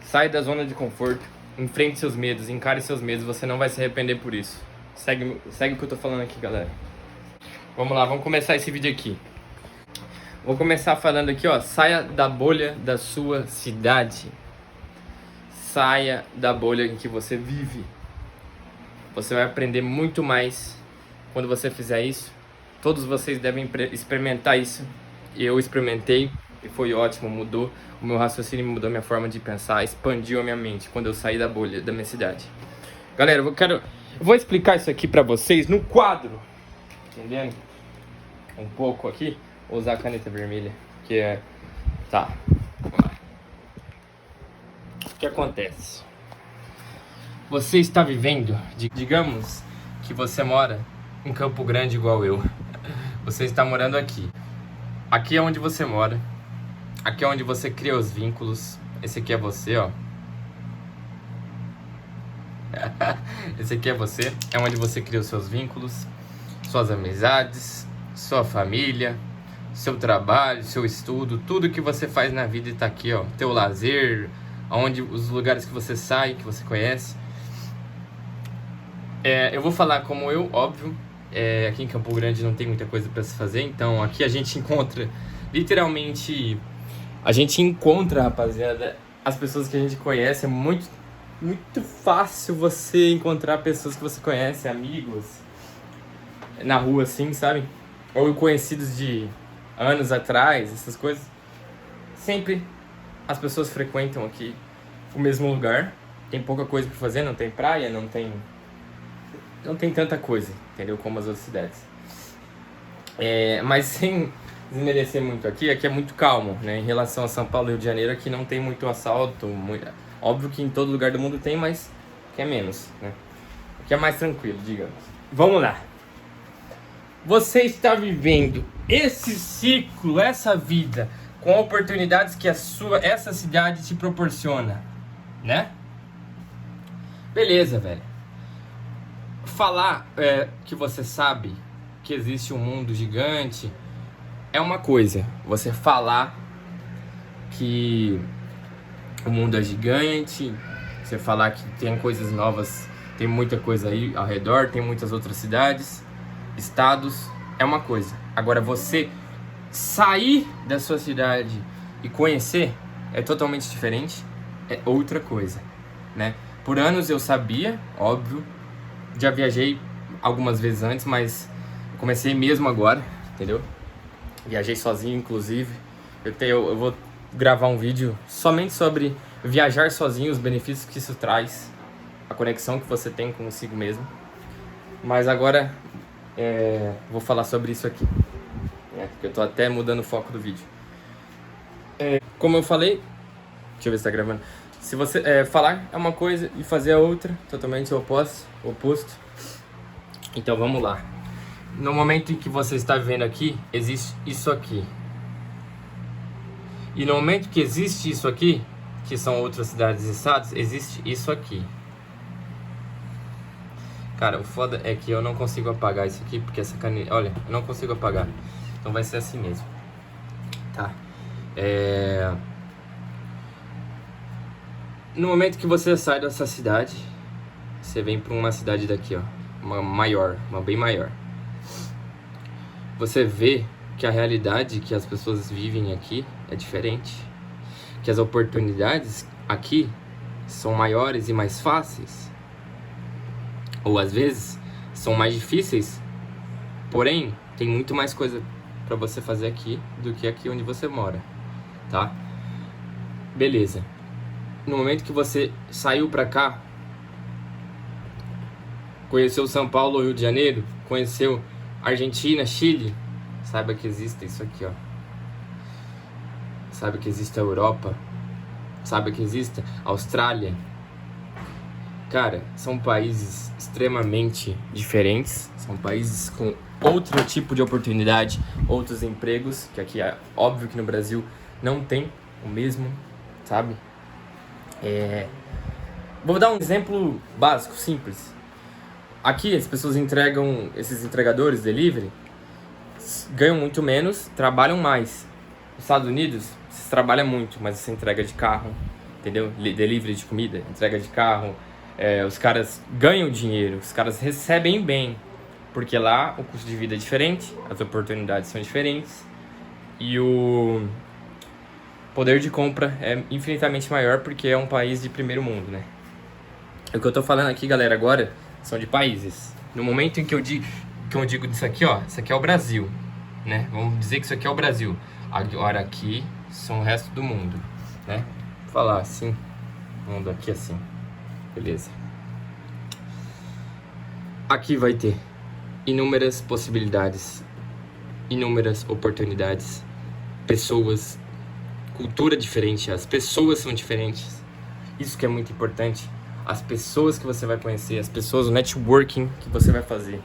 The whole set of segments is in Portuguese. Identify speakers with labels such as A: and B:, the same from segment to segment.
A: Sai da zona de conforto, enfrente seus medos, encare seus medos, você não vai se arrepender por isso. Segue o que eu tô falando aqui, galera. Vamos lá, vamos começar esse vídeo aqui. Vou começar falando aqui, ó, saia da bolha da sua cidade. Saia da bolha em que você vive. Você vai aprender muito mais quando você fizer isso. Todos vocês devem experimentar isso. Eu experimentei e foi ótimo, mudou o meu raciocínio, mudou a minha forma de pensar, expandiu a minha mente quando eu saí da bolha da minha cidade. Galera, eu vou explicar isso aqui pra vocês no quadro, entendendo? Um pouco aqui, vou usar a caneta vermelha, que é... Tá, vamos lá. O que acontece? Você está vivendo, digamos que você mora em Campo Grande igual eu. Você está morando aqui. Aqui é onde você mora. Aqui é onde você cria os vínculos. Esse aqui é você, ó. Esse aqui é você. É onde você cria os seus vínculos, suas amizades, sua família, seu trabalho, seu estudo. Tudo que você faz na vida está aqui, ó. Teu lazer, os lugares que você sai, que você conhece. Eu vou falar como eu, óbvio. Aqui em Campo Grande não tem muita coisa para se fazer, então aqui a gente encontra, literalmente, rapaziada, as pessoas que a gente conhece. É muito, muito fácil você encontrar pessoas que você conhece, amigos, na rua assim, sabe? Ou conhecidos de anos atrás, essas coisas. Sempre as pessoas frequentam aqui o mesmo lugar. Tem pouca coisa para fazer, não tem praia, não tem tanta coisa, entendeu? Como as outras cidades. Mas sem desmerecer muito aqui é muito calmo, né? Em relação a São Paulo e Rio de Janeiro, aqui não tem muito assalto. Óbvio que em todo lugar do mundo tem, mas que é menos, né? Aqui é mais tranquilo, digamos. Vamos lá. Você está vivendo esse ciclo, essa vida, com oportunidades que essa cidade te proporciona, né? Beleza, velho. Falar que você sabe que existe um mundo gigante é uma coisa. Você falar que o mundo é gigante, você falar que tem coisas novas, tem muita coisa aí ao redor, tem muitas outras cidades, estados, é uma coisa. Agora você sair da sua cidade e conhecer é totalmente diferente, é outra coisa, né? Por anos eu sabia, óbvio. Já viajei algumas vezes antes, mas comecei mesmo agora, entendeu? Viajei sozinho, inclusive. Eu vou gravar um vídeo somente sobre viajar sozinho, os benefícios que isso traz, a conexão que você tem consigo mesmo. Mas agora vou falar sobre isso aqui, porque eu tô até mudando o foco do vídeo. Como eu falei, deixa eu ver se tá gravando. Se você falar é uma coisa e fazer a outra, totalmente oposto. Então vamos lá. No momento em que você está vivendo aqui, existe isso aqui. E no momento que existe isso aqui, que são outras cidades e estados, existe isso aqui. Cara, o foda é que eu não consigo apagar isso aqui, porque essa caneta... Olha, eu não consigo apagar. Então vai ser assim mesmo. Tá. No momento que você sai dessa cidade, você vem para uma cidade daqui, ó, uma bem maior. Você vê que a realidade que as pessoas vivem aqui é diferente, que as oportunidades aqui são maiores e mais fáceis, ou às vezes são mais difíceis, porém tem muito mais coisa para você fazer aqui do que aqui onde você mora, tá? Beleza. No momento que você saiu pra cá, conheceu São Paulo, Rio de Janeiro, conheceu Argentina, Chile, saiba que existe isso aqui, ó. Saiba que existe a Europa, saiba que existe a Austrália. Cara, são países extremamente diferentes, são países com outro tipo de oportunidade, outros empregos, que aqui é óbvio que no Brasil não tem o mesmo, sabe? Vou dar um exemplo básico, simples. Aqui as pessoas entregam, esses entregadores, delivery, ganham muito menos, trabalham mais. Nos Estados Unidos, você trabalha muito, mas você entrega de carro, entendeu? Delivery de comida, entrega de carro. Os caras ganham dinheiro, os caras recebem bem, porque lá o custo de vida é diferente, as oportunidades são diferentes e o poder de compra é infinitamente maior porque é um país de primeiro mundo, né? O que eu tô falando aqui, galera, agora são de países. No momento em que eu digo disso aqui, ó, isso aqui é o Brasil, né? Vamos dizer que isso aqui é o Brasil. Agora aqui são o resto do mundo, né? Vou falar assim, mundo aqui assim. Beleza. Aqui vai ter inúmeras possibilidades, inúmeras oportunidades, pessoas, cultura diferente, as pessoas são diferentes. Isso que é muito importante. As pessoas que você vai conhecer, as pessoas, o networking que você vai fazer.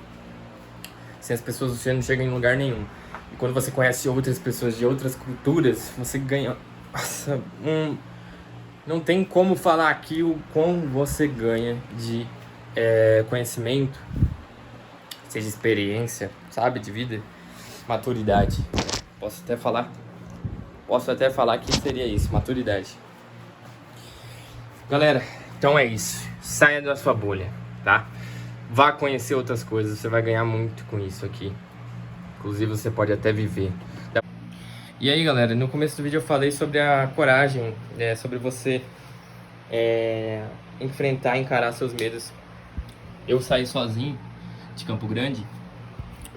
A: Sem as pessoas você não chega em lugar nenhum. E quando você conhece outras pessoas de outras culturas, você ganha... Nossa, não tem como falar aqui o quão você ganha de conhecimento, seja experiência, sabe, de vida, maturidade. Posso até falar que seria isso, maturidade. Galera, então é isso. Saia da sua bolha, tá? Vá conhecer outras coisas, você vai ganhar muito com isso aqui. Inclusive você pode até viver. E aí, galera, no começo do vídeo eu falei sobre a coragem, sobre você encarar seus medos. Eu saí sozinho de Campo Grande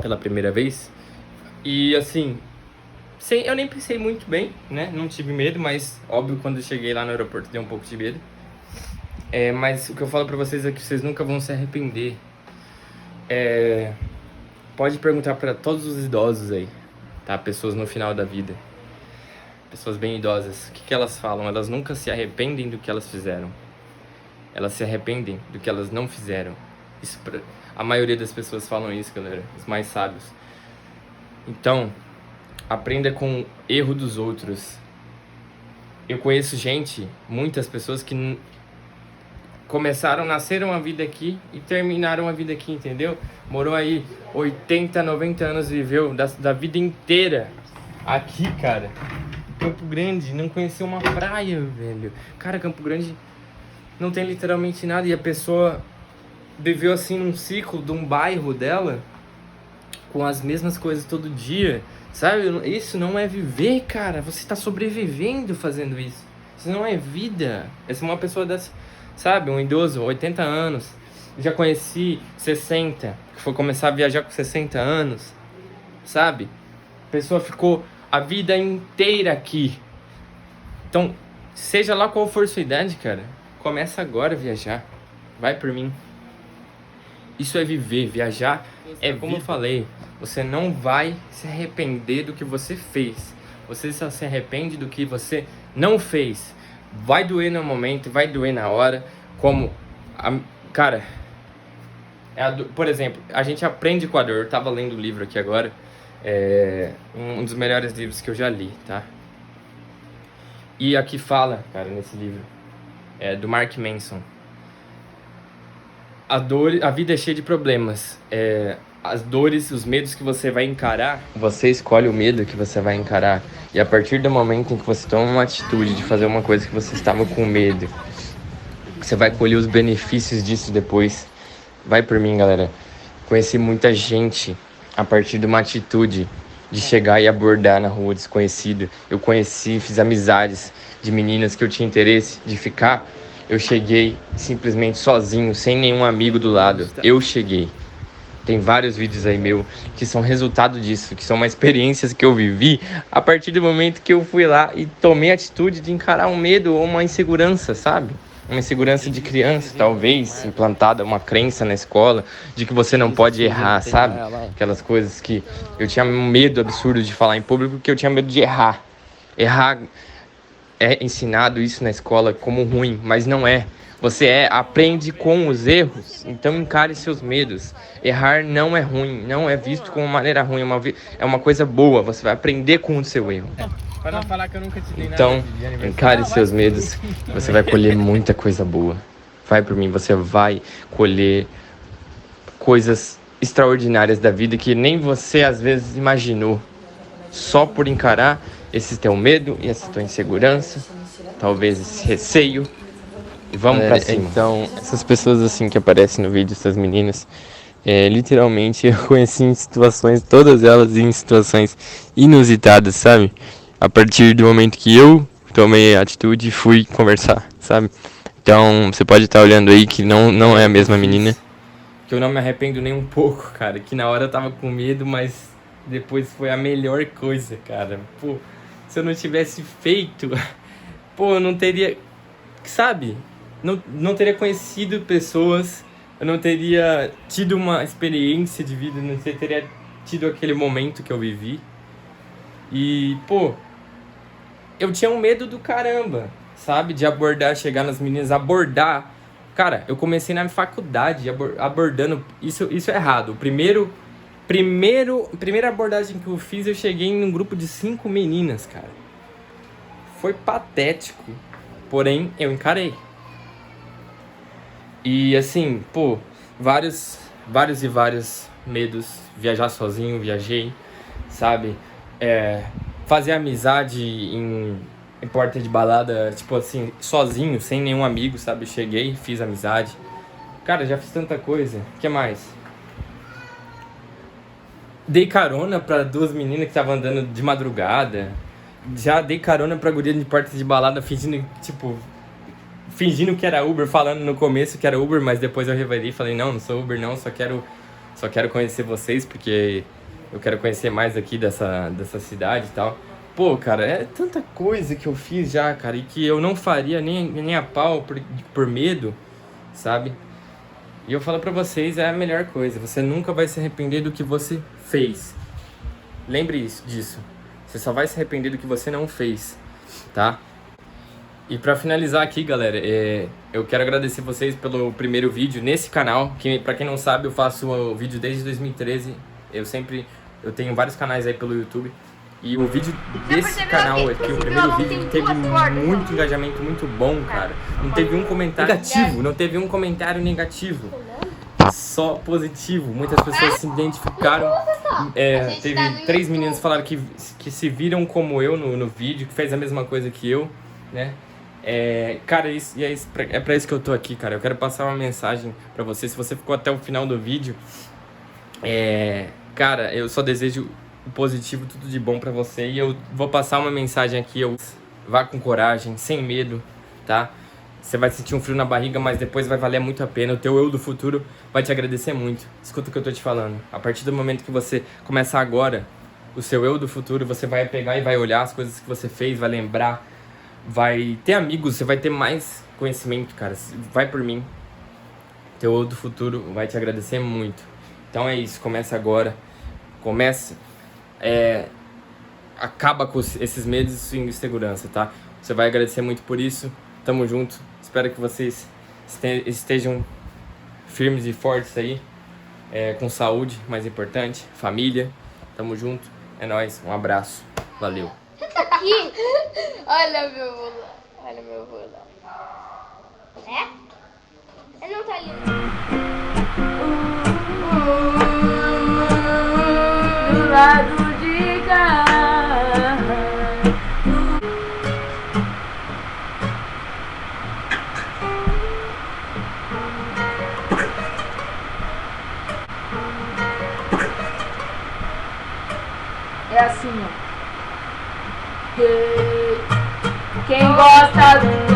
A: pela primeira vez e assim, eu nem pensei muito bem, né? Não tive medo, mas óbvio, quando eu cheguei lá no aeroporto dei um pouco de medo. Mas o que eu falo pra vocês é que vocês nunca vão se arrepender. Pode perguntar pra todos os idosos aí, tá? Pessoas no final da vida, pessoas bem idosas, o que elas falam? Elas nunca se arrependem do que elas fizeram. Elas se arrependem do que elas não fizeram. A maioria das pessoas falam isso, galera, os mais sábios. Então, aprenda com o erro dos outros. Eu conheço muitas pessoas que nasceram a vida aqui e terminaram a vida aqui, entendeu? Morou aí 80, 90 anos, viveu da vida inteira aqui, cara. Campo Grande, não conheceu uma praia, velho. Cara, Campo Grande não tem literalmente nada e a pessoa viveu assim num ciclo de um bairro dela com as mesmas coisas todo dia, sabe? Isso não é viver, cara. Você tá sobrevivendo fazendo isso. Isso não é vida. Essa é uma pessoa dessa, sabe? Um idoso, 80 anos. Já conheci 60, que foi começar a viajar com 60 anos, sabe? A pessoa ficou a vida inteira aqui. Então, seja lá qual for sua idade, cara, começa agora a viajar. Vai por mim. Isso é viver, viajar como eu falei, você não vai se arrepender do que você fez. Você só se arrepende do que você não fez. Vai doer no momento, vai doer na hora. Cara, por exemplo, a gente aprende com a dor. Eu tava lendo o livro aqui agora. Um dos melhores livros que eu já li, tá? E aqui fala, cara, nesse livro, do Mark Manson. A vida é cheia de problemas. As dores, os medos que você vai encarar, você escolhe o medo que você vai encarar. E a partir do momento em que você toma uma atitude de fazer uma coisa que você estava com medo, você vai colher os benefícios disso depois. Vai por mim, galera. Conheci muita gente a partir de uma atitude de chegar e abordar na rua desconhecido. Eu fiz amizades de meninas que eu tinha interesse de ficar. Eu cheguei simplesmente sozinho, sem nenhum amigo do lado. Eu cheguei. Tem vários vídeos aí meu que são resultado disso, que são uma experiências que eu vivi a partir do momento que eu fui lá e tomei a atitude de encarar um medo ou uma insegurança, sabe? Uma insegurança de criança, talvez, implantada uma crença na escola de que você não pode errar, sabe? Aquelas coisas que eu tinha medo absurdo de falar em público, porque eu tinha medo de errar. Errar é ensinado isso na escola como ruim, mas não é. Você aprende com os erros, então encare seus medos. Errar não é ruim, não é visto como uma maneira ruim, é uma coisa boa, você vai aprender com o seu erro.
B: Pra não falar que eu nunca te dei nada
A: Então,
B: de aniversário.
A: encare seus medos, você vai colher muita coisa boa. Vai por mim, você vai colher coisas extraordinárias da vida que nem você às vezes imaginou. Só por encarar esse teu medo e essa tua insegurança talvez esse receio. E vamos pra cima.
C: Então, essas pessoas assim que aparecem no vídeo, essas meninas, literalmente eu conheci em situações, todas elas em situações inusitadas, sabe? A partir do momento que eu tomei a atitude e fui conversar, sabe? Então, você pode estar olhando aí que não é a mesma menina.
A: Que eu não me arrependo nem um pouco, cara. Que na hora eu tava com medo, mas depois foi a melhor coisa, cara. Pô, se eu não tivesse feito, pô, eu não teria, sabe? Não teria conhecido pessoas, eu não teria tido uma experiência de vida, não teria tido aquele momento que eu vivi. E, pô, eu tinha um medo do caramba, sabe? De abordar, chegar nas meninas, abordar. Cara, eu comecei na faculdade abordando. Isso é errado. Primeira abordagem que eu fiz, eu cheguei em um grupo de 5 meninas, cara. Foi patético. Porém, eu encarei. E assim, pô, vários medos. Viajar sozinho, viajei, sabe? Fazer amizade em porta de balada, tipo assim, sozinho, sem nenhum amigo, sabe? Cheguei, fiz amizade. Cara, já fiz tanta coisa. O que mais? Dei carona pra 2 meninas que estavam andando de madrugada. Já dei carona pra guria de porta de balada, fingindo que era Uber, falando no começo que era Uber, mas depois eu revelei e falei, não sou Uber não, só quero conhecer vocês, porque eu quero conhecer mais aqui dessa cidade e tal. Pô, cara, é tanta coisa que eu fiz já, cara, e que eu não faria nem a pau por medo, sabe? E eu falo pra vocês, é a melhor coisa. Você nunca vai se arrepender do que você fez. Lembre disso. Você só vai se arrepender do que você não fez, tá? E pra finalizar aqui, galera, eu quero agradecer vocês pelo primeiro vídeo nesse canal. Que, pra quem não sabe, eu faço o vídeo desde 2013. Eu tenho vários canais aí pelo YouTube. E o vídeo desse canal aqui, o primeiro vídeo, teve muito engajamento, muito bom, cara. Não teve um comentário negativo, não teve um comentário negativo. Só positivo. Muitas pessoas se identificaram. Teve 3 meninas que falaram que se viram como eu no vídeo, que fez a mesma coisa que eu, né? Cara, é pra isso que eu tô aqui, cara. Eu quero passar uma mensagem pra você. Se você ficou até o final do vídeo, cara, eu só desejo o positivo, tudo de bom pra você. E eu vou passar uma mensagem aqui. Vá com coragem, sem medo, tá? Você vai sentir um frio na barriga, mas depois vai valer muito a pena. O teu eu do futuro vai te agradecer muito. Escuta o que eu tô te falando. A partir do momento que você começar agora, o seu eu do futuro, você vai pegar e vai olhar as coisas que você fez, vai lembrar, vai ter amigos, você vai ter mais conhecimento, cara. Vai por mim. Teu eu do futuro vai te agradecer muito. Então é isso, começa agora. Começa. Acaba com esses medos e insegurança, tá? Você vai agradecer muito por isso. Tamo junto. Espero que vocês estejam firmes e fortes aí. Com saúde, mais importante. Família. Tamo junto. É nóis. Um abraço. Valeu.
D: Aqui. Olha meu bula. Olha meu bula. Ele não tá ali. Do lado de cá. É assim, ó. Quem gosta do